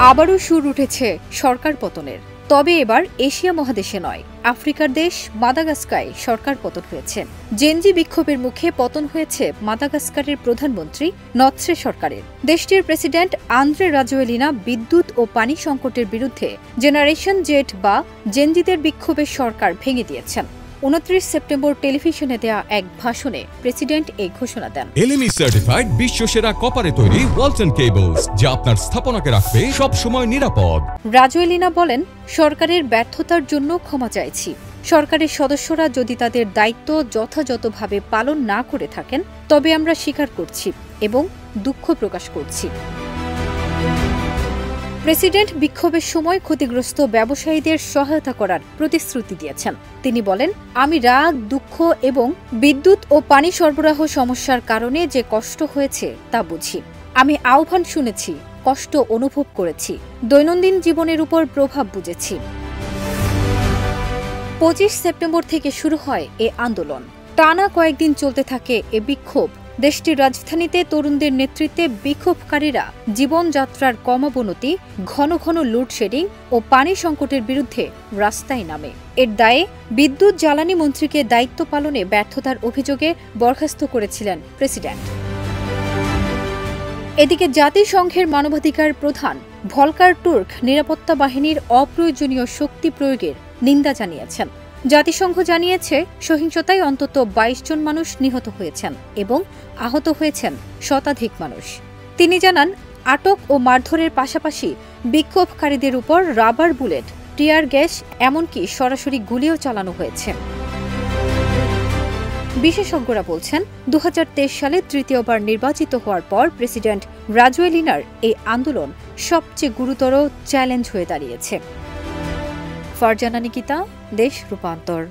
আবারও সুর উঠেছে সরকার পতনের। তবে এবার এশিয়া মহাদেশে নয়, আফ্রিকার দেশ মাদাগাস্কারে সরকার পতন হয়েছে। জেনজি বিক্ষোভের মুখে পতন হয়েছে মাদাগাস্কারের প্রধানমন্ত্রী নৎসে সরকারের। দেশটির প্রেসিডেন্ট আন্দ্রে রাজোয়েলিনা বিদ্যুৎ ও পানি সংকটের বিরুদ্ধে জেনারেশন জেড বা জেনজিদের বিক্ষোভের সরকার ভেঙে দিয়েছেন। 29 সেপ্টেম্বর টেলিভিশনে দেয়া এক ভাষণে প্রেসিডেন্ট এই ঘোষণা দেন। এলএমই সার্টিফাইড বিশ্বসেরা কপারে তৈরি ওয়ালটন কেবলস, যা আপনার স্থাপনাকে রাখবে সব সময় নিরাপদ। রাজোয়েলিনা বলেন, সরকারের ব্যর্থতার জন্য ক্ষমা চাইছি। সরকারের সদস্যরা যদি তাদের দায়িত্ব যথাযথভাবে পালন না করে থাকেন, তবে আমরা স্বীকার করছি এবং দুঃখ প্রকাশ করছি। প্রেসিডেন্ট বিক্ষোভের সময় ক্ষতিগ্রস্ত ব্যবসায়ীদের সহায়তা করার প্রতিশ্রুতি দিয়েছেন। তিনি বলেন, আমি রাগ, দুঃখ এবং বিদ্যুৎ ও পানি সরবরাহ সমস্যার কারণে যে কষ্ট হয়েছে তা বুঝি। আমি আহ্বান শুনেছি, কষ্ট অনুভব করেছি, দৈনন্দিন জীবনের উপর প্রভাব বুঝেছি। 25 সেপ্টেম্বর থেকে শুরু হয় এ আন্দোলন। টানা কয়েকদিন চলতে থাকে এ বিক্ষোভ। দেশটির রাজধানীতে তরুণদের নেতৃত্বে বিক্ষোভকারীরা জীবনযাত্রার ক্রমাবনতি, ঘন ঘন লোডশেডিং ও পানি সংকটের বিরুদ্ধে রাস্তায় নামে। এর দায়ে বিদ্যুৎ জ্বালানি মন্ত্রীকে দায়িত্ব পালনে ব্যর্থতার অভিযোগে বরখাস্ত করেছিলেন প্রেসিডেন্ট। এদিকে জাতিসংঘের মানবাধিকার প্রধান ভলকার টুর্ক নিরাপত্তা বাহিনীর অপ্রয়োজনীয় শক্তি প্রয়োগের নিন্দা জানিয়েছেন। জাতিসংঘ জানিয়েছে, সহিংসতায় অন্তত 22 জন মানুষ নিহত হয়েছেন এবং আহত হয়েছেন শতাধিক মানুষ। তিনি জানান, আটক ও মারধরের পাশাপাশি বিক্ষোভকারীদের উপর রাবার বুলেট, টিয়ার গ্যাস, এমনকি সরাসরি গুলিও চালানো হয়েছে। বিশেষজ্ঞরা বলছেন, 2023 সালে তৃতীয়বার নির্বাচিত হওয়ার পর প্রেসিডেন্ট রাজোয়েলিনার এই আন্দোলন সবচেয়ে গুরুতর চ্যালেঞ্জ হয়ে দাঁড়িয়েছে। ফারজানা নিকিতা, দেশ রূপান্তর।